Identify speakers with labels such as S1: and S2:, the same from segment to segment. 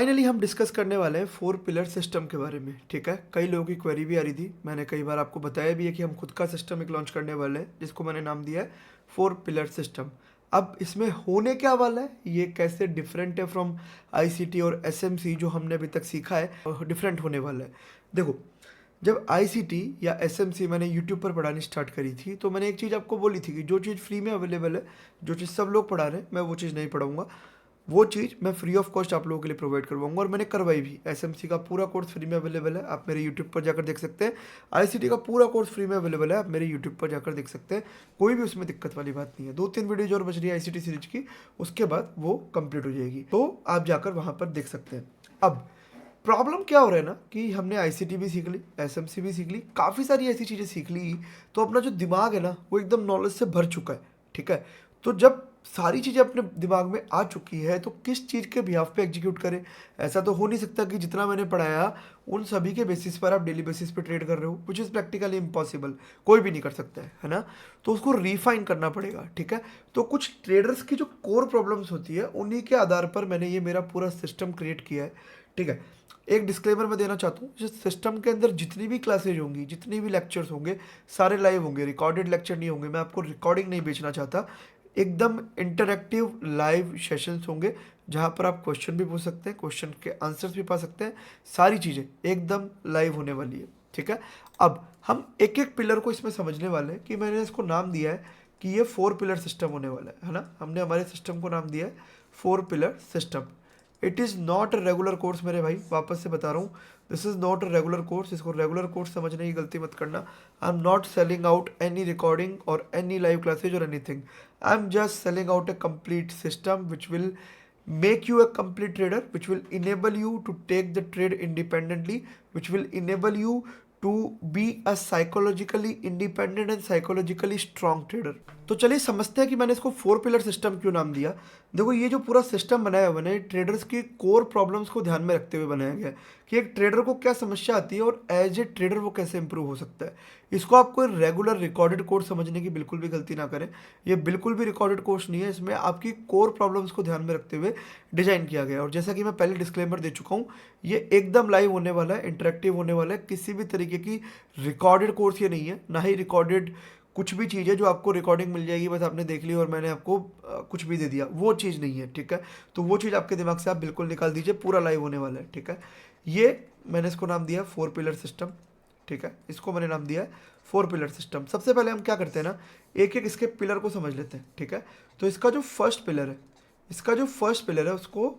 S1: Finally हम discuss करने वाले हैं 4 पिलर सिस्टम के बारे में। ठीक है, कई लोगों की क्वेरी भी आ रही थी, मैंने कई बार आपको बताया भी है कि हम खुद का सिस्टम एक लॉन्च करने वाले हैं जिसको मैंने नाम दिया है 4 पिलर सिस्टम। अब इसमें होने क्या वाला है, ये कैसे डिफरेंट है फ्रॉम आईसीटी और एसएमसी जो हमने अभी तक सीखा है, डिफरेंट होने वाला है। देखो, जब आईसीटी या एसएमसी मैंने यूट्यूब पर पढ़ानी स्टार्ट करी थी तो मैंने एक चीज़ आपको बोली थी कि जो चीज़ फ्री में अवेलेबल है, जो चीज़ सब लोग पढ़ा रहे हैं, मैं वो चीज़ नहीं पढ़ाऊंगा। वो चीज़ मैं फ्री ऑफ कॉस्ट आप लोगों के लिए प्रोवाइड करवाऊंगा और मैंने करवाई भी। एसएमसी का पूरा कोर्स फ्री में अवेलेबल है, आप मेरे यूट्यूब पर जाकर देख सकते हैं। आईसीटी का पूरा कोर्स फ्री में अवेलेबल है, आप मेरे यूट्यूब पर जाकर देख सकते हैं। कोई भी उसमें दिक्कत वाली बात नहीं है। 2-3 वीडियोज और बच रही है आईसीटी सीरीज की, उसके बाद वो कंप्लीट हो जाएगी, तो आप जाकर वहाँ पर देख सकते हैं। अब प्रॉब्लम क्या हो रहा है ना कि हमने आईसीटी भी सीख ली, एसएमसी भी सीख ली, काफ़ी सारी ऐसी चीज़ें सीख ली, तो अपना जो दिमाग है ना वो एकदम नॉलेज से भर चुका है। ठीक है, तो जब सारी चीज़ें अपने दिमाग में आ चुकी है तो किस चीज़ के बिहाफ पे एग्जीक्यूट करें। ऐसा तो हो नहीं सकता कि जितना मैंने पढ़ाया उन सभी के बेसिस पर आप डेली बेसिस पे ट्रेड कर रहे हो, विच इज़ प्रैक्टिकली इम्पॉसिबल, कोई भी नहीं कर सकता है ना। तो उसको रिफाइन करना पड़ेगा। ठीक है, तो कुछ ट्रेडर्स की जो कोर प्रॉब्लम्स होती है उन्हीं के आधार पर मैंने ये मेरा पूरा सिस्टम क्रिएट किया है। ठीक है, एक डिस्क्लेमर मैं देना चाहता हूँ, जिस सिस्टम के अंदर जितनी भी क्लासेज होंगी, जितनी भी लेक्चर्स होंगे, सारे लाइव होंगे, रिकॉर्डेड लेक्चर नहीं होंगे। मैं आपको रिकॉर्डिंग नहीं बेचना चाहता, एकदम इंटरैक्टिव लाइव सेशंस होंगे जहाँ पर आप क्वेश्चन भी पूछ सकते हैं, क्वेश्चन के आंसर्स भी पा सकते हैं। सारी चीज़ें एकदम लाइव होने वाली है। ठीक है, अब हम एक एक पिलर को इसमें समझने वाले हैं कि मैंने इसको नाम दिया है कि ये 4 पिलर सिस्टम होने वाला है ना। हमने हमारे सिस्टम को नाम दिया है 4 pillar system. It is not a regular course मेरे भाई, वापस से बता रहा हूँ, this is not a regular course. इसको रेगुलर कोर्स समझने की गलती मत करना। I am not selling out any recording और एनी लाइव क्लासेज और anything. I am just selling out a complete system which will make you a complete trader, which will enable you to take the trade independently, which will enable you to be a psychologically independent and psychologically strong trader। तो चलिए समझते हैं कि मैंने इसको 4 pillar system क्यों नाम दिया। देखो, ये जो पूरा सिस्टम बनाया हुआ है ट्रेडर्स की कोर प्रॉब्लम्स को ध्यान में रखते हुए बनाया गया है कि एक ट्रेडर को क्या समस्या आती है और एज ए ट्रेडर वो कैसे इंप्रूव हो सकता है। इसको आप कोई रेगुलर रिकॉर्डेड कोर्स समझने की बिल्कुल भी गलती ना करें। ये बिल्कुल भी रिकॉर्डेड कोर्स नहीं है, इसमें आपकी कोर प्रॉब्लम्स को ध्यान में रखते हुए डिजाइन किया गया है। और जैसा कि मैं पहले डिस्क्लेमर दे चुका हूँ, ये एकदम लाइव होने वाला है, इंटरेक्टिव होने वाला है। किसी भी तरीके की रिकॉर्डेड कोर्स ये नहीं है, ना ही रिकॉर्डेड कुछ भी चीज़ है जो आपको रिकॉर्डिंग मिल जाएगी, बस आपने देख ली और मैंने आपको कुछ भी दे दिया, वो चीज़ नहीं है। ठीक है, तो वो चीज़ आपके दिमाग से आप बिल्कुल निकाल दीजिए, पूरा लाइव होने वाला है। ठीक है, ये मैंने इसको नाम दिया 4 पिलर सिस्टम। ठीक है, इसको मैंने नाम दिया है 4 पिलर सिस्टम। सबसे पहले हम क्या करते हैं ना, एक एक इसके पिलर को समझ लेते हैं। ठीक है, तो इसका जो फर्स्ट पिलर है, उसको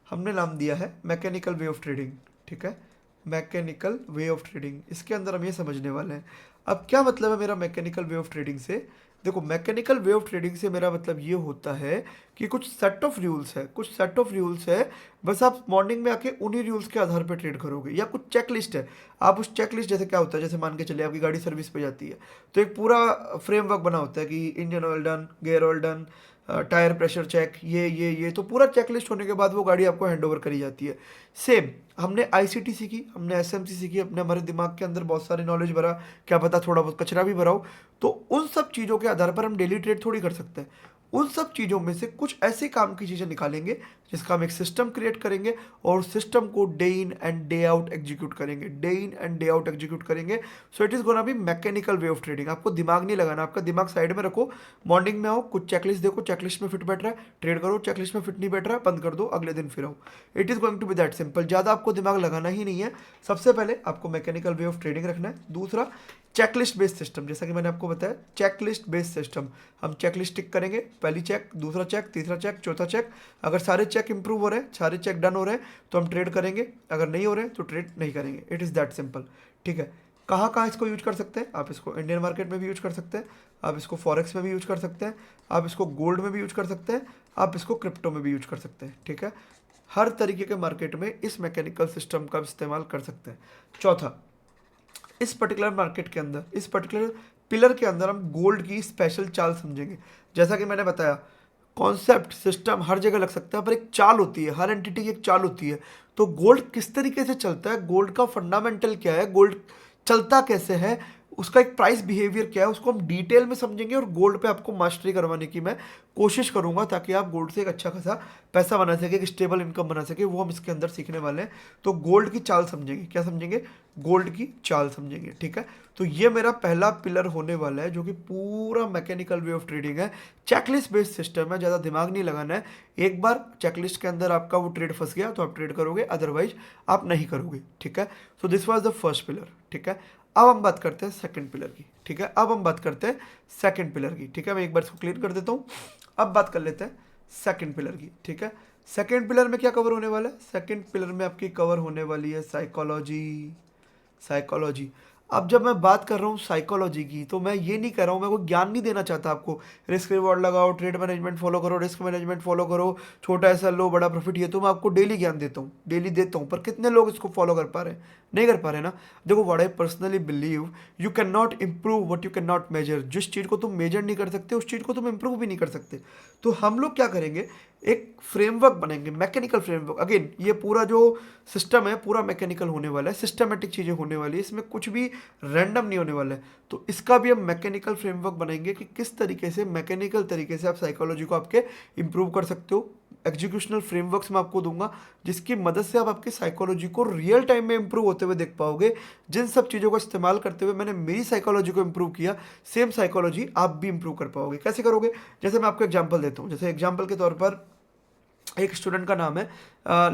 S1: हमने नाम दिया है मैकेनिकल वे ऑफ ट्रेडिंग। ठीक है, मैकेनिकल वे ऑफ ट्रेडिंग, इसके अंदर हम ये समझने वाले हैं। अब क्या मतलब है मेरा मैकेनिकल वे ऑफ ट्रेडिंग से। देखो, मैकेनिकल वे ऑफ ट्रेडिंग से मेरा मतलब ये होता है कि कुछ सेट ऑफ रूल्स है, बस आप मॉर्निंग में आके उन्हीं रूल्स के आधार पर ट्रेड करोगे, या कुछ चेकलिस्ट है, आप उस चेकलिस्ट, जैसे क्या होता है, जैसे मान के चलिए आपकी गाड़ी सर्विस पे जाती है तो एक पूरा फ्रेमवर्क बना होता है कि engine oil done, gear oil done, tyre pressure check, ये तो पूरा चेकलिस्ट होने के बाद वो गाड़ी आपको हैंड ओवर करी जाती है। सेम हमने आईसीटी सीखी, हमने एसएमसी सीखी, अपने हमारे दिमाग के अंदर बहुत सारी नॉलेज भरा, क्या पता थोड़ा बहुत कचरा भी भरा हो, तो उन सब चीज़ों के आधार पर हम डेली ट्रेड थोड़ी कर सकते हैं। उन सब चीज़ों में से कुछ ऐसे काम की चीज़ें निकालेंगे जिसका हम एक सिस्टम क्रिएट करेंगे और सिस्टम को day in and day out execute करेंगे। So it is gonna be mechanical way of trading. आपको दिमाग नहीं लगाना, आपका दिमाग साइड में रखो, मॉर्निंग में आओ, कुछ चेकलिस्ट देखो, चेकलिस्ट में फिट बैठ रहा है ट्रेड करो, चेकलिस्ट में फिट नहीं बैठ रहा है बंद कर दो, अगले दिन फिर आओ। It is going to be that simple. ज़्यादा आपको दिमाग लगाना ही नहीं है। सबसे पहले आपको मैकेनिकल वे ऑफ ट्रेडिंग रखना है। दूसरा, चेकलिस्ट बेस्ड सिस्टम, जैसा कि मैंने आपको बताया, चेकलिस्ट बेस्ड सिस्टम। हम चेकलिस्ट टिक करेंगे, पहली चेक, दूसरा चेक, तीसरा चेक, चौथा चेक। अगर सारे चेक इंप्रूव हो रहे हैं, सारे चेक डन हो रहे हैं तो हम ट्रेड करेंगे, अगर नहीं हो रहे हैं तो ट्रेड नहीं करेंगे। It is that simple. ठीक है, कहाँ कहाँ इसको यूज कर सकते हैं, आप इसको इंडियन मार्केट में भी यूज कर सकते हैं, आप इसको फॉरेक्स में भी यूज कर सकते हैं, आप इसको गोल्ड में भी यूज कर सकते हैं, आप इसको क्रिप्टो में भी यूज कर सकते हैं। ठीक है, हर तरीके के मार्केट में इस मैकेनिकल सिस्टम का इस्तेमाल कर सकते हैं। चौथा, इस पर्टिकुलर मार्केट के अंदर, इस पर्टिकुलर पिलर के अंदर हम गोल्ड की स्पेशल चाल समझेंगे। जैसा कि मैंने बताया, कॉन्सेप्ट सिस्टम हर जगह लग सकता है, पर एक चाल होती है, हर एंटिटी की एक चाल होती है। तो गोल्ड किस तरीके से चलता है, गोल्ड का फंडामेंटल क्या है, गोल्ड चलता कैसे है, उसका एक प्राइस बिहेवियर क्या है उसको हम डिटेल में समझेंगे, और गोल्ड पे आपको मास्टरी करवाने की मैं कोशिश करूंगा ताकि आप गोल्ड से एक अच्छा खासा पैसा बना सके, एक स्टेबल इनकम बना सके, वो हम इसके अंदर सीखने वाले हैं। तो गोल्ड की चाल समझेंगे, क्या समझेंगे? गोल्ड की चाल समझेंगे, ठीक है। तो ये मेरा पहला पिलर होने वाला है जो कि पूरा मैकेनिकल वे ऑफ ट्रेडिंग है, चेकलिस्ट बेस्ड सिस्टम है, ज़्यादा दिमाग नहीं लगाना है। एक बार चेकलिस्ट के अंदर आपका वो ट्रेड फंस गया तो आप ट्रेड करोगे, अदरवाइज आप नहीं करोगे, ठीक है। So this was the first pillar, ठीक है। अब हम बात करते हैं सेकंड पिलर की, ठीक है। अब हम बात करते हैं सेकंड पिलर की, ठीक है। मैं एक बार इसको क्लियर कर देता हूँ। अब बात कर लेते हैं सेकंड पिलर की, ठीक है। सेकंड पिलर में क्या कवर होने वाला है? सेकंड पिलर में आपकी कवर होने वाली है साइकोलॉजी। साइकोलॉजी। अब जब मैं बात कर रहा हूँ साइकोलॉजी की, तो मैं ये नहीं कर रहा हूँ, मैं कोई ज्ञान नहीं देना चाहता आपको। रिस्क रिवॉर्ड लगाओ, ट्रेड मैनेजमेंट फॉलो करो, रिस्क मैनेजमेंट फॉलो करो, छोटा ऐसा लो बड़ा प्रॉफिट, ये तो मैं आपको डेली ज्ञान देता हूँ, डेली देता हूँ। पर कितने लोग इसको फॉलो कर पा रहे हैं? नहीं कर पा रहे ना। देखो, what I personally believe, you can not improve what you can not measure. जिस चीज़ को तुम मेजर नहीं कर सकते उस चीज़ को तुम इम्प्रूव भी नहीं कर सकते। तो हम लोग क्या करेंगे, एक फ्रेमवर्क बनेंगे, मैकेनिकल फ्रेमवर्क। अगेन ये पूरा जो सिस्टम है पूरा मैकेनिकल होने वाला है, सिस्टमेटिक चीज़ें होने वाली है, इसमें कुछ भी रैंडम नहीं होने वाला है। तो इसका भी हम मैकेनिकल फ्रेमवर्क बनाएंगे कि किस तरीके से मैकेनिकल तरीके से आप साइकोलॉजी को आपके इंप्रूव कर सकते हो। एग्जीक्यूशनल फ्रेमवर्क्स मैं आपको दूंगा जिसकी मदद से आप आपकी साइकोलॉजी को रियल टाइम में इंप्रूव होते हुए देख पाओगे। जिन सब चीज़ों का इस्तेमाल करते हुए मैंने मेरी साइकोलॉजी को इंप्रूव किया, सेम साइकोलॉजी आप भी इंप्रूव कर पाओगे। कैसे करोगे? जैसे मैं आपको एग्जांपल देता हूँ। जैसे एग्जांपल के तौर पर एक स्टूडेंट का नाम है,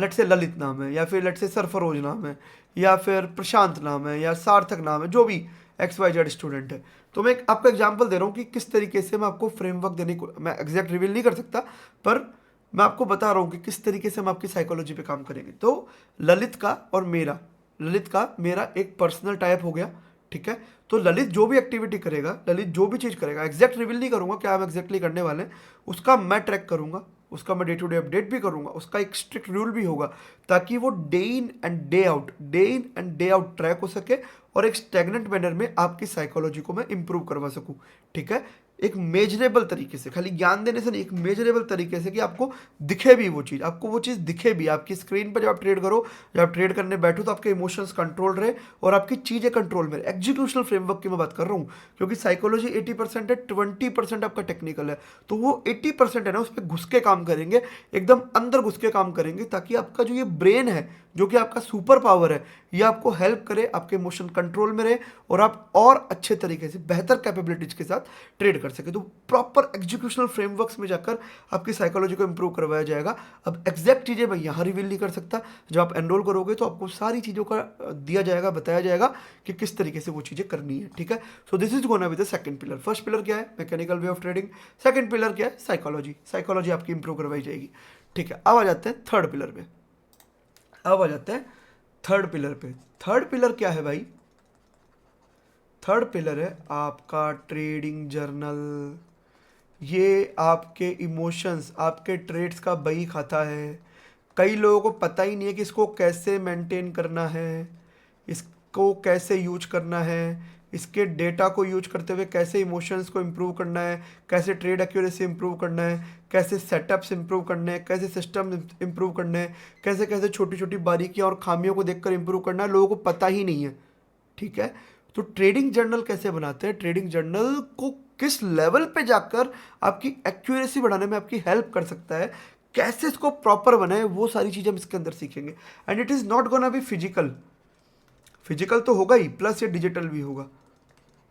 S1: लेट से ललित नाम है, या फिर लेट से सरफरोज नाम है, या फिर प्रशांत नाम है, या सार्थक नाम है, जो भी XYZ स्टूडेंट है। तो मैं आपको एग्जांपल दे रहा हूँ कि किस तरीके से मैं आपको फ्रेमवर्क देने को, मैं एग्जैक्ट रिवील नहीं कर सकता, पर मैं आपको बता रहा हूँ कि किस तरीके से हम आपकी साइकोलॉजी पे काम करेंगे। तो ललित का और मेरा, ललित का मेरा एक पर्सनल टाइप हो गया, ठीक है। तो ललित जो भी एक्टिविटी करेगा, ललित जो भी चीज़ करेगा, एग्जैक्ट रिवील नहीं करूंगा क्या हम एग्जैक्टली करने वाले हैं, उसका मैं ट्रैक करूंगा, उसका मैं डे टू डे अपडेट भी करूंगा, उसका एक स्ट्रिक्ट रूल भी होगा, ताकि वो day in and day out, day in and day out track हो सके और एक स्टेगनेंट मैनर में आपकी साइकोलॉजी को मैं इंप्रूव करवा सकूं, ठीक है। एक मेजरेबल तरीके से, खाली ज्ञान देने से नहीं, एक मेजरेबल तरीके से कि आपको दिखे भी वो चीज़, आपको वो चीज़ दिखे भी आपकी स्क्रीन पर। जब आप ट्रेड करो, जब आप ट्रेड करने बैठो, तो आपके इमोशंस कंट्रोल रहे और आपकी चीज़ें कंट्रोल में रहे। एग्जीक्यूशनल फ्रेमवर्क की मैं बात कर रहा हूँ, क्योंकि साइकोलॉजी 80% है, 20% आपका टेक्निकल है। तो वो 80% है ना, उस पर घुस के काम करेंगे, एकदम अंदर घुस के काम करेंगे, ताकि आपका जो ये ब्रेन है, जो कि आपका सुपर पावर है, ये आपको हेल्प करे, आपके इमोशन कंट्रोल में रहे और आप और अच्छे तरीके से बेहतर कैपेबिलिटीज के साथ ट्रेड कर सके। तो प्रॉपर एग्जीक्यूशनल फ्रेमवर्क्स में जाकर आपकी साइकोलॉजी को इंप्रूव करवाया जाएगा। अब एग्जैक्ट चीज़ें मैं यहाँ रिवील नहीं कर सकता, जब आप एनरोल करोगे तो आपको सारी चीज़ों का दिया जाएगा, बताया जाएगा कि किस तरीके से वो चीज़ें करनी है, ठीक है। So this is gonna with the second pillar. First pillar क्या है? Mechanical way of trading. Second pillar क्या है? साइकोलॉजी। साइकोलॉजी आपकी इंप्रूव करवाई जाएगी, ठीक है। अब आ जाते हैं थर्ड पिलर पे। अब आ जाते हैं थर्ड पिलर पे। थर्ड पिलर क्या है भाई? थर्ड पिलर है आपका ट्रेडिंग जर्नल। ये आपके इमोशंस, आपके ट्रेड्स का बही खाता है। कई लोगों को पता ही नहीं है कि इसको कैसे मेंटेन करना है, इसको कैसे यूज करना है, इसके डेटा को यूज करते हुए कैसे इमोशंस को इम्प्रूव करना है, कैसे ट्रेड एक्यूरेसी इम्प्रूव करना है, कैसे सेटअप्स इम्प्रूव करने हैं, कैसे सिस्टम इम्प्रूव करने हैं, कैसे कैसे छोटी छोटी बारीकियां और खामियों को देखकर इम्प्रूव करना है, लोगों को पता ही नहीं है, ठीक है। तो ट्रेडिंग जर्नल कैसे बनाते हैं, ट्रेडिंग जर्नल को किस लेवल पे जाकर आपकी एक्यूरेसी बढ़ाने में आपकी हेल्प कर सकता है, कैसे इसको प्रॉपर बनाए, वो सारी चीज़ें हम इसके अंदर सीखेंगे। And it is not gonna be physical, physical तो होगा ही, प्लस ये डिजिटल भी होगा।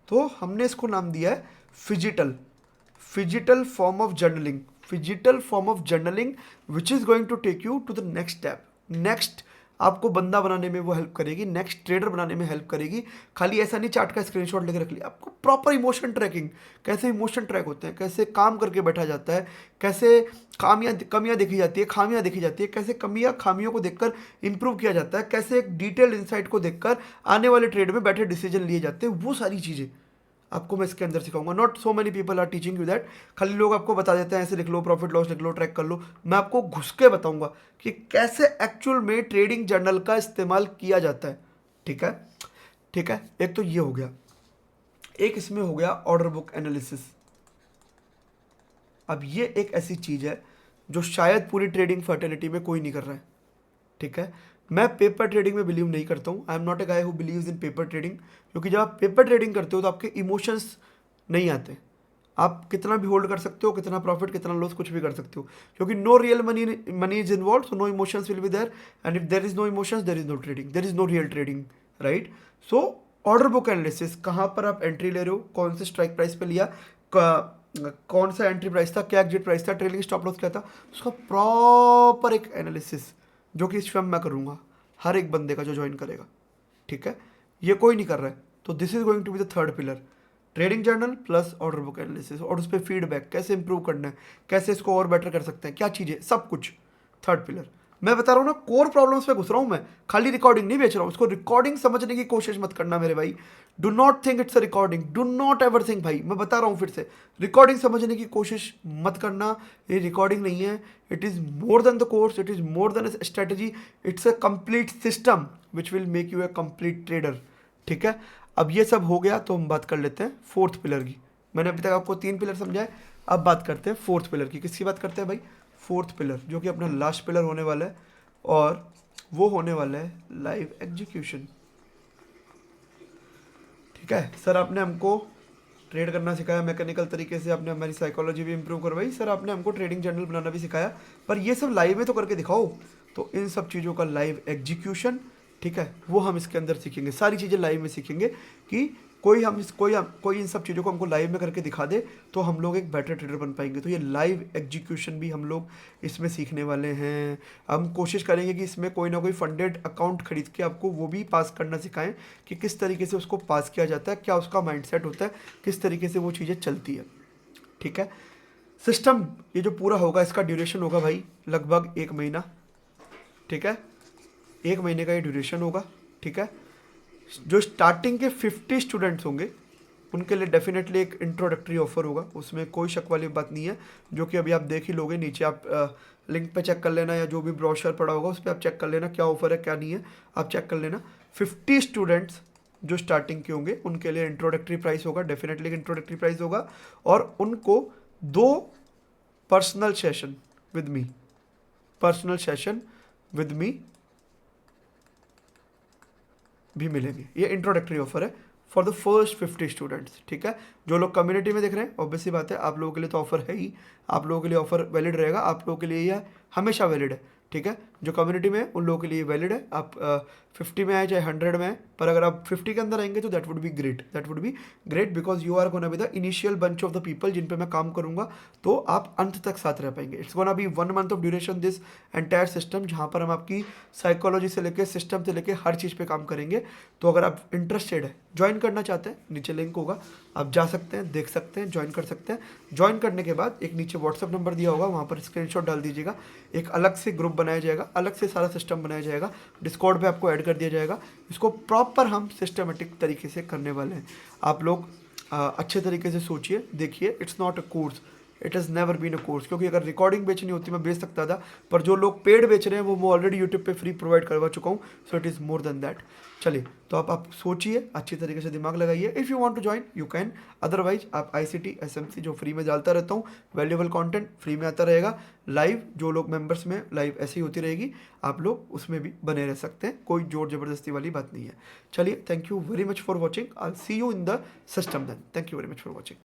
S1: तो हमने इसको नाम दिया है phygital, phygital form of journaling, phygital form of journaling which is going to take you to the next step. Next आपको बंदा बनाने में वो हेल्प करेगी, नेक्स्ट ट्रेडर बनाने में हेल्प करेगी। खाली ऐसा नहीं चार्ट का स्क्रीनशॉट लेकर रख लिया, आपको प्रॉपर इमोशन ट्रैकिंग, कैसे इमोशन ट्रैक होते हैं, कैसे काम करके बैठा जाता है, कैसे कमियां देखी जाती है, खामियां देखी जाती है, कैसे खामियों को देखकर इंप्रूव किया जाता है, कैसे एक डिटेल्ड इंसाइट को देखकर आने वाले ट्रेड में बैठे डिसीजन लिए जाते हैं, वो सारी चीज़ें आपको मैं इसके अंदर सिखाऊंगा। Not so many people are teaching you that. खाली लोग आपको बता देते हैं ऐसे लिख लो, प्रॉफिट लॉस लिख लो, ट्रैक कर लो। मैं आपको घुस के बताऊंगा कि कैसे एक्चुअल में ट्रेडिंग जर्नल का इस्तेमाल किया जाता है, ठीक है। ठीक है, एक तो ये हो गया, एक इसमें हो गया ऑर्डर बुक एनालिसिस। अब ये एक ऐसी चीज है जो शायद पूरी ट्रेडिंग फर्टिलिटी में कोई नहीं कर रहा है, ठीक है। मैं पेपर ट्रेडिंग में बिलीव नहीं करता हूँ। I am not a guy who believes in paper trading, क्योंकि जब आप पेपर ट्रेडिंग करते हो तो आपके इमोशंस नहीं आते। आप कितना भी होल्ड कर सकते हो, कितना प्रॉफिट कितना लॉस कुछ भी कर सकते हो, क्योंकि no real money is involve, so no emotions will be there, and if there is no emotions there is no trading, there is no real trading, right. So order book analysis, कहाँ पर आप entry ले रहे हो, कौन से strike price पे लिया, कौन सा एंट्री प्राइस था, क्या एग्जिट प्राइस था, ट्रेलिंग स्टॉप लॉस क्या था, उसका प्रॉपर एक एनालिसिस जो कि इस फिल्म मैं करूँगा हर एक बंदे का जो ज्वाइन करेगा, ठीक है। ये कोई नहीं कर रहा है, तो this is going to be the third pillar, trading journal plus order book analysis, और उस पर फीडबैक कैसे इंप्रूव करना है, कैसे इसको और बेटर कर सकते हैं, क्या चीज़ें, सब कुछ थर्ड पिलर। मैं बता रहा हूँ ना, कोर प्रॉब्लम्स पे घुस रहा हूँ मैं, खाली रिकॉर्डिंग नहीं बेच रहा हूँ। इसको रिकॉर्डिंग समझने की कोशिश मत करना मेरे भाई, do not think it's a recording, do not ever think भाई, मैं बता रहा हूँ फिर से, रिकॉर्डिंग समझने की कोशिश मत करना। ये रिकॉर्डिंग नहीं है, it is more then the course, it is more then a strategy, it's a complete system which will make U A complete trader, ठीक है। अब ये सब हो गया तो हम बात कर लेते हैं फोर्थ पिलर की। मैंने अभी तक आपको 3 पिलर समझाए, अब बात करते हैं फोर्थ पिलर की। किसकी बात करते हैं भाई? फोर्थ पिलर, जो कि अपना लास्ट पिलर होने वाला है, और वो होने वाला है लाइव एग्जीक्यूशन, ठीक है। सर आपने हमको ट्रेड करना सिखाया मैकेनिकल तरीके से, आपने हमारी साइकोलॉजी भी इंप्रूव करवाई, सर आपने हमको ट्रेडिंग जर्नल बनाना भी सिखाया, पर ये सब लाइव में तो करके दिखाओ। तो इन सब चीज़ों का लाइव एग्जीक्यूशन, ठीक है, वो हम इसके अंदर सीखेंगे, सारी चीज़ें लाइव में सीखेंगे कि कोई इन सब चीज़ों को हमको लाइव में करके दिखा दे तो हम लोग एक बेटर ट्रेडर बन पाएंगे। तो ये लाइव एग्जीक्यूशन भी हम लोग इसमें सीखने वाले हैं। हम कोशिश करेंगे कि इसमें कोई ना कोई फंडेड अकाउंट खरीद के आपको वो भी पास करना सिखाएं कि किस तरीके से उसको पास किया जाता है, क्या उसका माइंडसेट होता है, किस तरीके से वो चीज़ें चलती है, ठीक है। सिस्टम ये जो पूरा होगा, इसका ड्यूरेशन होगा भाई लगभग 1 महीना, ठीक है। 1 महीने का ये ड्यूरेशन होगा, ठीक है। जो स्टार्टिंग के 50 स्टूडेंट्स होंगे उनके लिए डेफिनेटली एक इंट्रोडक्टरी ऑफर होगा, उसमें कोई शक वाली बात नहीं है, जो कि अभी आप देख ही लोगे। नीचे आप लिंक पे चेक कर लेना, या जो भी ब्रोशर पड़ा होगा उस पर आप चेक कर लेना क्या ऑफर है क्या नहीं है, आप चेक कर लेना। 50 स्टूडेंट्स जो स्टार्टिंग के होंगे उनके लिए इंट्रोडक्टरी प्राइस होगा, डेफिनेटली एक इंट्रोडक्टरी प्राइस होगा, और उनको 2 personal session with me, personal session with me भी मिलेंगे। ये इंट्रोडक्टरी ऑफर है फॉर द फर्स्ट 50 स्टूडेंट्स, ठीक है। जो लोग कम्युनिटी में देख रहे हैं, ऑब्वियसली बात है आप लोगों के लिए तो ऑफर है ही, आप लोगों के लिए ऑफर वैलिड रहेगा, आप लोगों के लिए यह हमेशा वैलिड है, ठीक है। जो कम्युनिटी में है उन लोगों के लिए वैलिड है, आप 50 में आए चाहे 100 में आए, पर अगर आप 50 के अंदर आएंगे तो that would be great, that would be great, because you are gonna be the initial bunch of the people जिन पे मैं काम करूंगा, तो आप अंत तक साथ रह पाएंगे। It's gonna be 1 month of duration this entire system, जहाँ पर हम आपकी साइकोलॉजी से लेकर सिस्टम से लेकर हर चीज़ पे काम करेंगे। तो अगर आप इंटरेस्टेड है, ज्वाइन करना चाहते हैं, नीचे लिंक होगा, आप जा सकते हैं, देख सकते हैं, ज्वाइन कर सकते हैं। ज्वाइन करने के बाद एक नीचे व्हाट्सअप नंबर दिया होगा, वहाँ पर स्क्रीनशॉट डाल दीजिएगा, एक अलग से ग्रुप बनाया जाएगा, अलग से सारा सिस्टम बनाया जाएगा, डिस्कॉर्ड पे आपको ऐड कर दिया जाएगा। इसको प्रॉपर हम सिस्टमेटिक तरीके से करने वाले हैं। आप लोग अच्छे तरीके से सोचिए, देखिए, it's not a course, it has never been a course, क्योंकि अगर रिकॉर्डिंग बेचनी होती मैं बेच सकता था, पर जो लोग पेड बेच रहे हैं वो मैं ऑलरेडी यूट्यूब पे फ्री प्रोवाइड करवा चुका हूँ, so it is more than that. चलिए, तो आप सोचिए, अच्छी तरीके से दिमाग लगाइए, if you want to join you can, otherwise आप ICT SMC जो फ्री में डालता रहता हूँ, वैल्यूएबल कंटेंट फ्री में आता रहेगा, लाइव जो लोग मेंबर्स में लाइव ऐसे ही होती रहेगी, आप लोग उसमें भी बने रह सकते हैं, कोई जोर जबरदस्ती वाली बात नहीं है। चलिए, thank you very much for watching, I see you in the system then, thank you very much for watching.